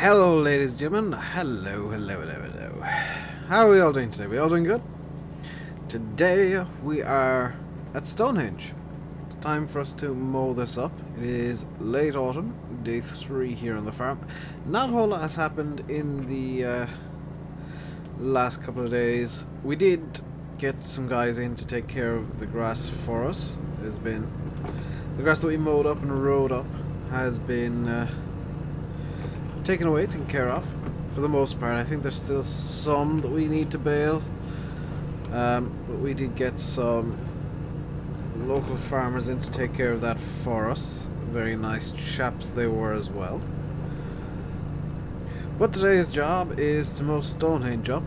Hello ladies and gentlemen, hello. How are we all doing today? We all doing good? Today we are at Stonehenge. It's time for us to mow this up. It is late autumn, day 3 here on the farm. Not a whole lot has happened in the last couple of days. We did get some guys in to take care of the grass for us. There's been the grass that we mowed up and rode up has been taken away, taken care of for the most part. I think there's still some that we need to bale, but we did get some local farmers in to take care of that for us. Very nice chaps they were as well. But today's job is to mow Stonehenge up,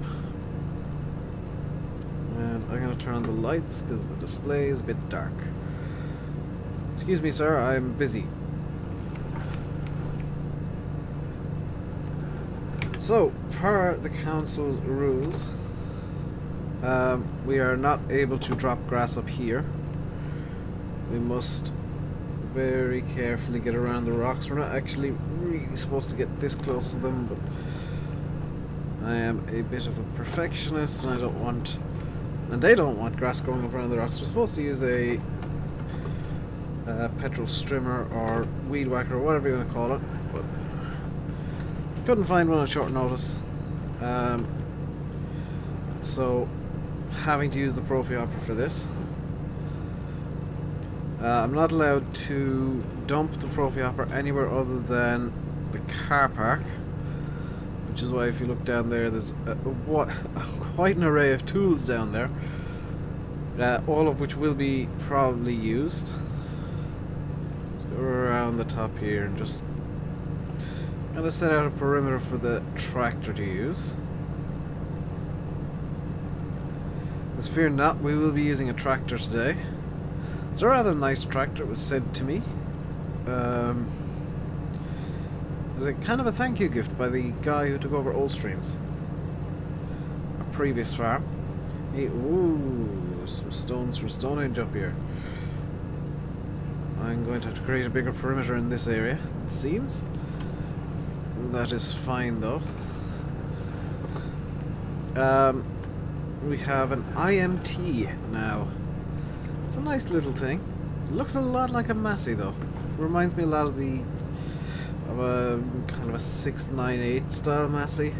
and I'm going to turn on the lights because the display is a bit dark. Excuse me sir, I'm busy. So, per the council's rules, we are not able to drop grass up here. We must very carefully get around the rocks. We're not actually really supposed to get this close to them, but I am a bit of a perfectionist and I don't want, and they don't want grass growing up around the rocks. We're supposed to use a petrol strimmer or weed whacker or whatever you want to call it, but couldn't find one on short notice, so having to use the profy hopper for this. I'm not allowed to dump the profy hopper anywhere other than the car park, which is why if you look down there, there's quite an array of tools down there, all of which will be probably used. Let's go around the top here and just I'm going to set out a perimeter for the tractor to use. Because fear not, we will be using a tractor today. It's a rather nice tractor. It was sent to me as a kind of a thank you gift by the guy who took over Old Streams, a previous farm. Hey, ooh, some stones from Stonehenge up here. I'm going to have to create a bigger perimeter in this area, it seems. That is fine though. We have an IMT now. It's a nice little thing. It looks a lot like a Massey though. Reminds me a lot of a kind of a 698 style Massey.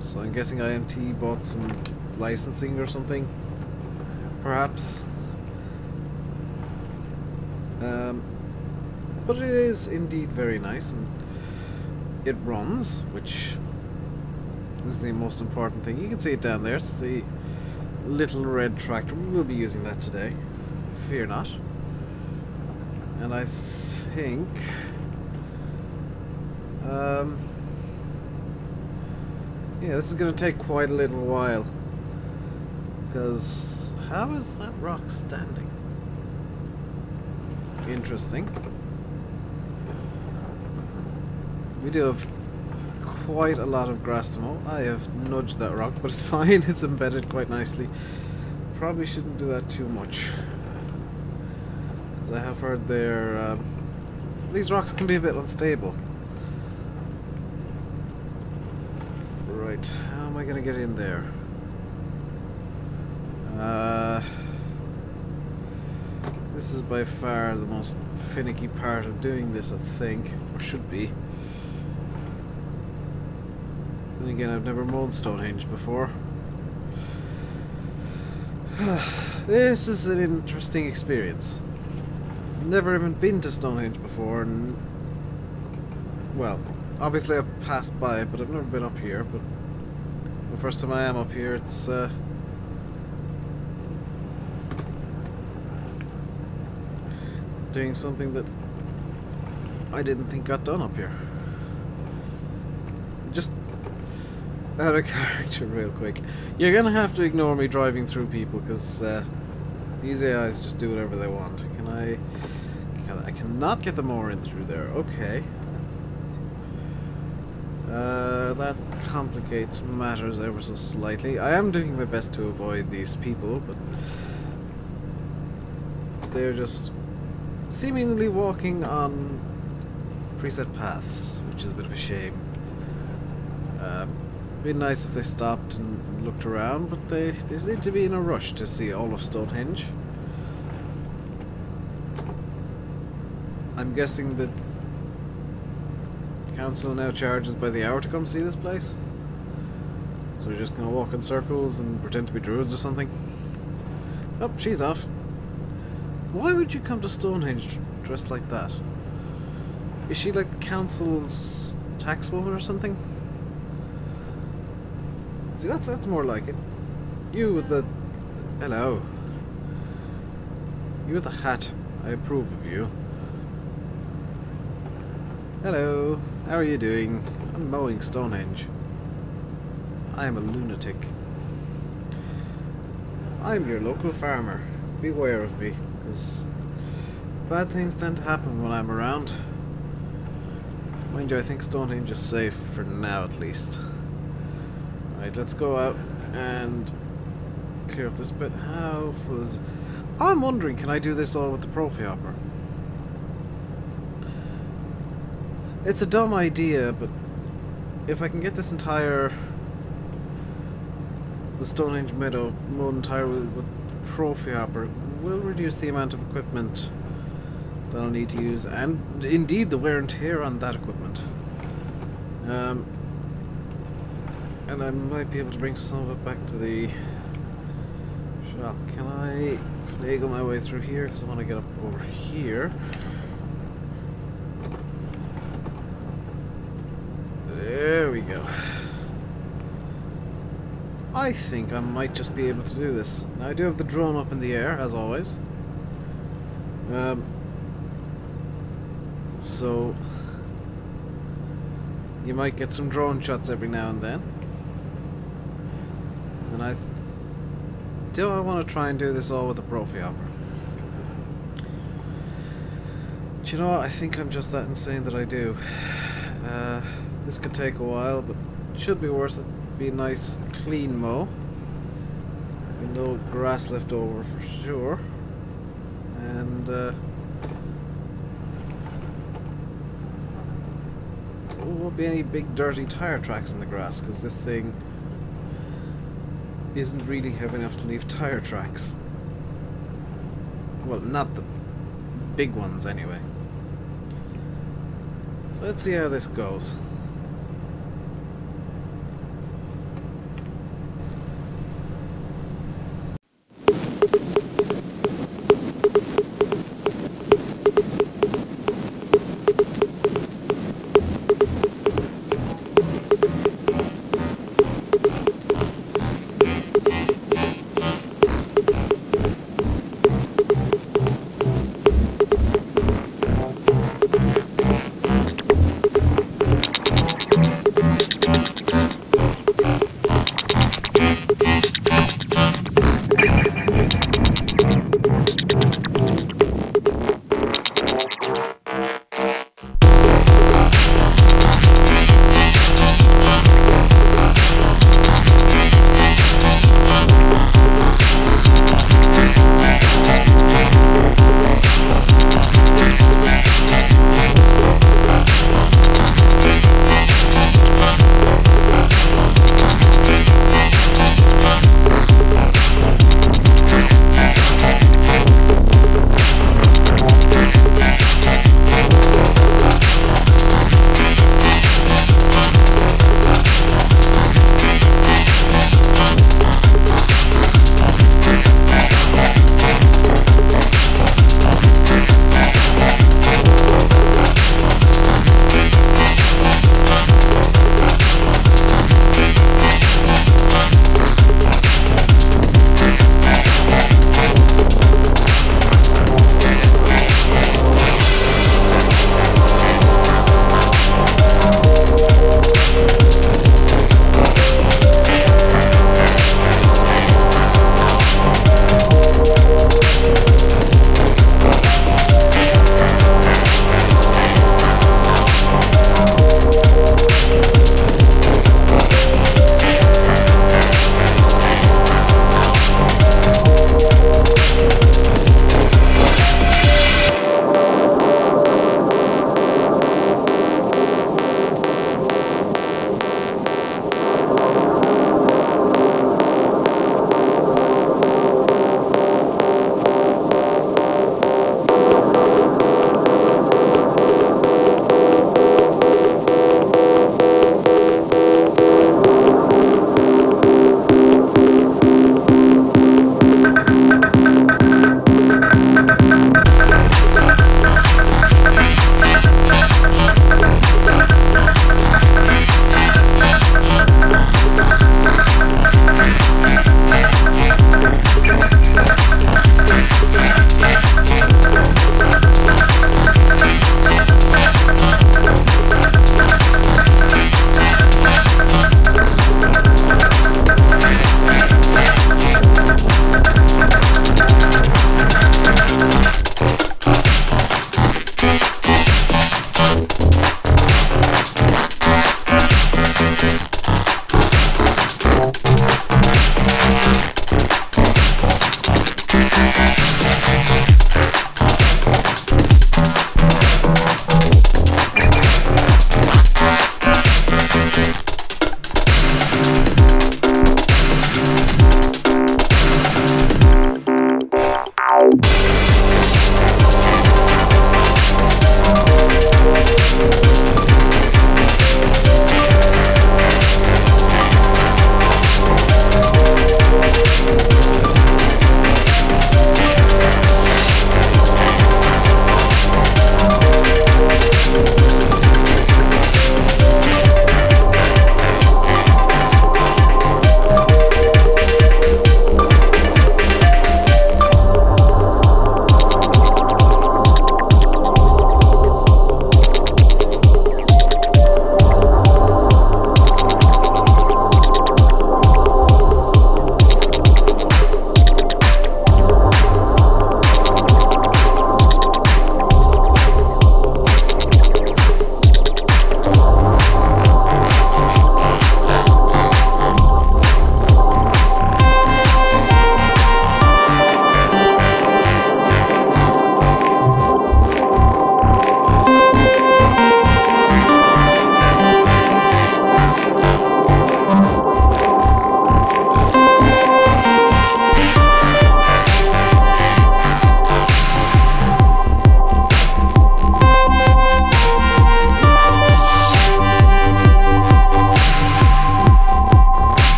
So I'm guessing IMT bought some licensing or something, perhaps. But it is indeed very nice, and it runs, which is the most important thing. You can see it down there. It's the little red tractor. We will be using that today. Fear not. And I think yeah, this is going to take quite a little while, because how is that rock standing? Interesting. We do have quite a lot of grass to mow. I have nudged that rock, but it's fine. It's embedded quite nicely. Probably shouldn't do that too much, because I have heard these rocks can be a bit unstable. Right, how am I going to get in there? This is by far the most finicky part of doing this, I think, or should be. And again, I've never mown Stonehenge before. This is an interesting experience. I've never even been to Stonehenge before, and well, obviously I've passed by it, but I've never been up here. But the first time I am up here, it's doing something that I didn't think got done up here. Just out of character real quick. You're gonna have to ignore me driving through people, because these AIs just do whatever they want. I cannot get the mower in through there. Okay. That complicates matters ever so slightly. I am doing my best to avoid these people, but they're just seemingly walking on preset paths, which is a bit of a shame. It'd be nice if they stopped and looked around, but they seem to be in a rush to see all of Stonehenge. I'm guessing that council now charges by the hour to come see this place. So we're just gonna walk in circles and pretend to be druids or something. Oh, she's off. Why would you come to Stonehenge dressed like that? Is she like the council's taxwoman or something? See, that's more like it. You with the... Hello. You with the hat. I approve of you. Hello. How are you doing? I'm mowing Stonehenge. I am a lunatic. I'm your local farmer. Beware of me, because bad things tend to happen when I'm around. Mind you, I think Stonehenge is safe for now at least. Right, let's go out and clear up this bit. How full is it? I'm wondering, can I do this all with the profy hopper? It's a dumb idea, but if I can get this entire... the Stonehenge meadow mowed entirely with profy hopper, will reduce the amount of equipment that I'll need to use, and indeed the wear and tear on that equipment. And I might be able to bring some of it back to the shop. Can I finagle my way through here? Because I want to get up over here. There we go. I think I might just be able to do this. Now I do have the drone up in the air, as always. So you might get some drone shots every now and then. And do I want to try and do this all with the profy hopper? Do you know what? I think I'm just that insane that I do. This could take a while, but it should be worth it. Be a nice clean mow. No grass left over for sure. And there won't be any big dirty tire tracks in the grass, because this thing isn't really heavy enough to leave tire tracks. Well, not the big ones anyway. So let's see how this goes.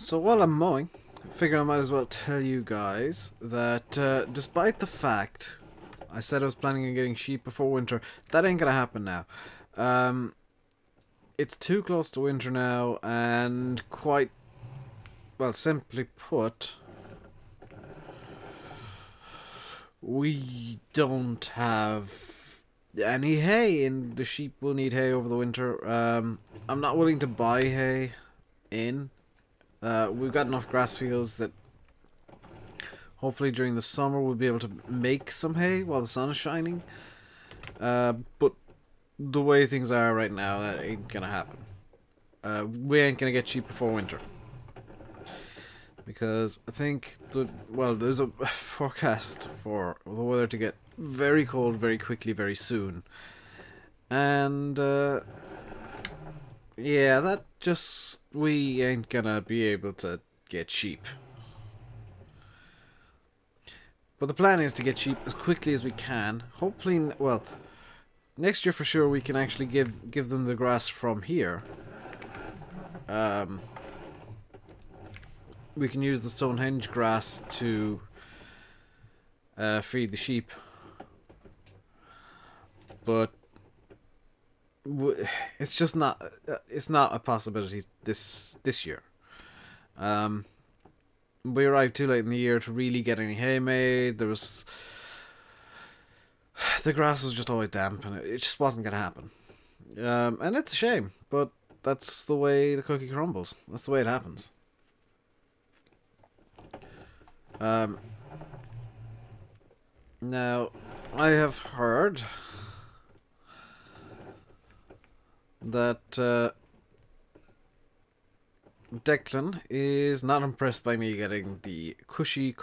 So while I'm mowing, I figure I might as well tell you guys that despite the fact I said I was planning on getting sheep before winter, that ain't gonna happen now. It's too close to winter now, and quite, well, simply put, we don't have any hay, and the sheep will need hay over the winter. I'm not willing to buy hay in. We've got enough grass fields that hopefully during the summer we'll be able to make some hay while the sun is shining. But the way things are right now, that ain't gonna happen. We ain't gonna get sheep before winter. Because I think, well, there's a forecast for the weather to get very cold very quickly, very soon. And, yeah, that just, we ain't gonna be able to get sheep. But the plan is to get sheep as quickly as we can. Hopefully, well, next year for sure we can actually give them the grass from here. We can use the Stonehenge grass to feed the sheep. But it's just not a possibility this year. We arrived too late in the year to really get any hay made. The grass was just always damp, and it just wasn't going to happen. And it's a shame, but that's the way the cookie crumbles. That's the way it happens. Now, I have heard that Declan is not impressed by me getting the cushy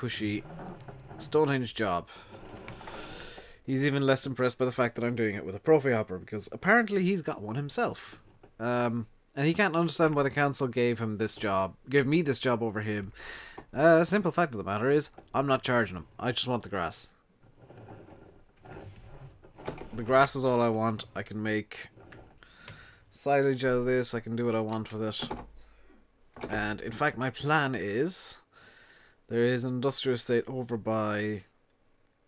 Stonehenge job. He's even less impressed by the fact that I'm doing it with a profy hopper, because apparently he's got one himself. And he can't understand why the council gave me this job over him. Simple fact of the matter is, I'm not charging him. I just want the grass. The grass is all I want. I can make silage out of this. I can do what I want with it. And in fact, my plan is, there is an industrial estate over by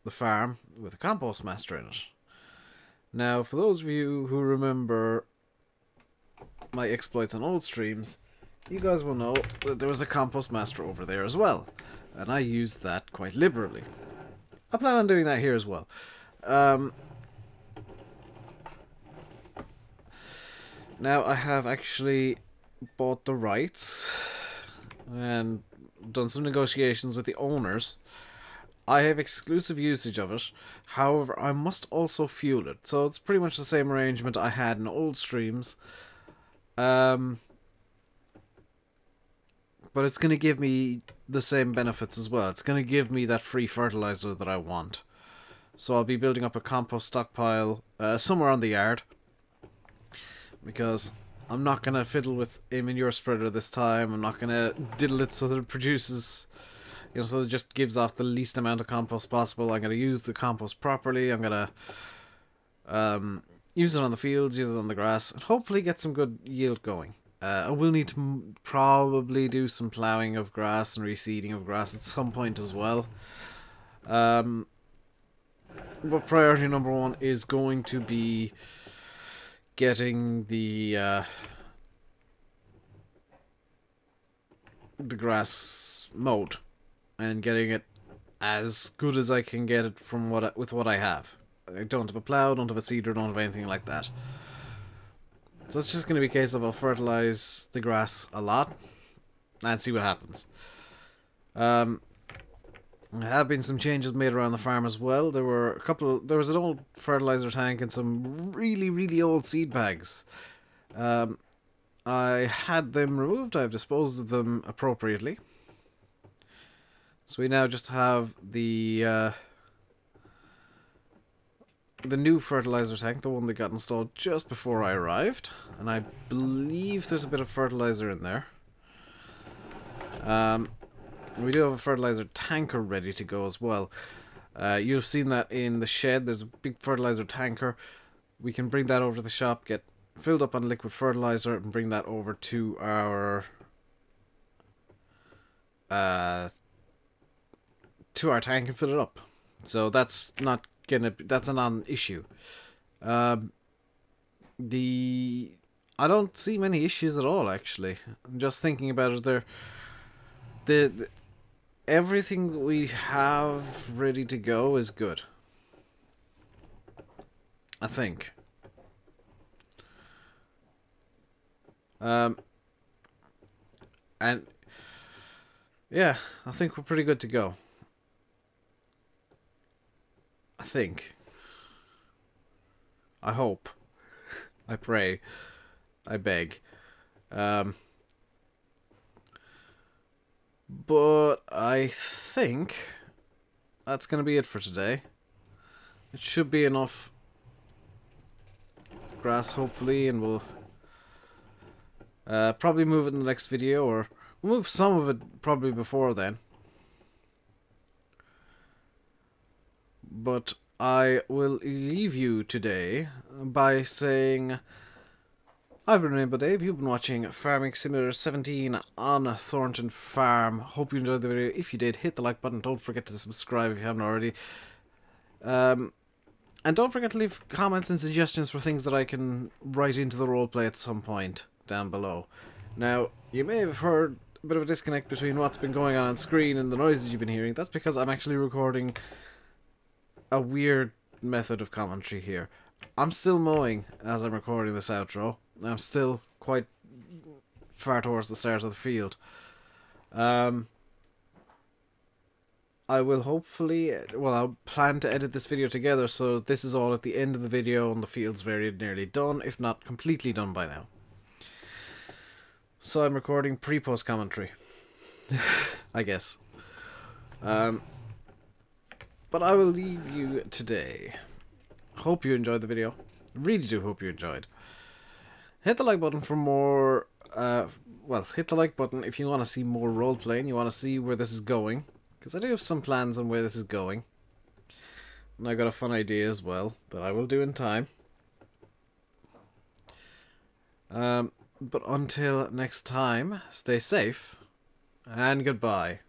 the farm with a compost master in it. Now, for those of you who remember my exploits on old streams, you guys will know that there was a compost master over there as well, and I used that quite liberally. I plan on doing that here as well. Now, I have actually bought the rights and done some negotiations with the owners. I have exclusive usage of it. However, I must also fuel it. So it's pretty much the same arrangement I had in old streams. But it's going to give me the same benefits as well. It's going to give me that free fertilizer that I want. So I'll be building up a compost stockpile somewhere on the yard. Because I'm not going to fiddle with a manure spreader this time. I'm not going to diddle it so that it produces, you know, so it just gives off the least amount of compost possible. I'm going to use the compost properly. I'm going to use it on the fields, use it on the grass, and hopefully get some good yield going. I will need to probably do some ploughing of grass and reseeding of grass at some point as well. But priority number one is going to be getting the grass mowed and getting it as good as I can get it from with what I have. I don't have a plow, don't have a seeder, don't have anything like that. So it's just going to be a case of I'll fertilize the grass a lot and see what happens. There have been some changes made around the farm as well. There was an old fertilizer tank and some really old seed bags. I had them removed. I've disposed of them appropriately. So we now just have the new fertilizer tank, the one that got installed just before I arrived, and I believe there's a bit of fertilizer in there. We do have a fertilizer tanker ready to go as well. You've seen that in the shed. There's a big fertilizer tanker. We can bring that over to the shop, get filled up on liquid fertilizer, and bring that over to our to our tank and fill it up. So that's not gonna. That's a non-issue. I don't see many issues at all. Actually, I'm just thinking about it. The everything we have ready to go is good. I think. And yeah, I think we're pretty good to go. I think. I hope. I pray. I beg. But I think that's going to be it for today. It should be enough grass, hopefully, and we'll probably move it in the next video, or we'll move some of it probably before then. But I will leave you today by saying, I've been RainbowDave, you've been watching Farming Simulator 17 on Thornton Farm. Hope you enjoyed the video. If you did, hit the like button. Don't forget to subscribe if you haven't already. And don't forget to leave comments and suggestions for things that I can write into the roleplay at some point down below. Now, you may have heard a bit of a disconnect between what's been going on screen and the noises you've been hearing. That's because I'm actually recording a weird method of commentary here. I'm still mowing as I'm recording this outro. I'm still quite far towards the start of the field. I will hopefully, well, I'll plan to edit this video together, so this is all at the end of the video and the field's very nearly done, if not completely done by now. So I'm recording pre-post commentary, I guess. But I will leave you today. Hope you enjoyed the video. Really do hope you enjoyed. Hit the like button for more, well, hit the like button if you want to see more roleplay and you want to see where this is going. Because I do have some plans on where this is going. And I got a fun idea as well that I will do in time. But until next time, stay safe and goodbye.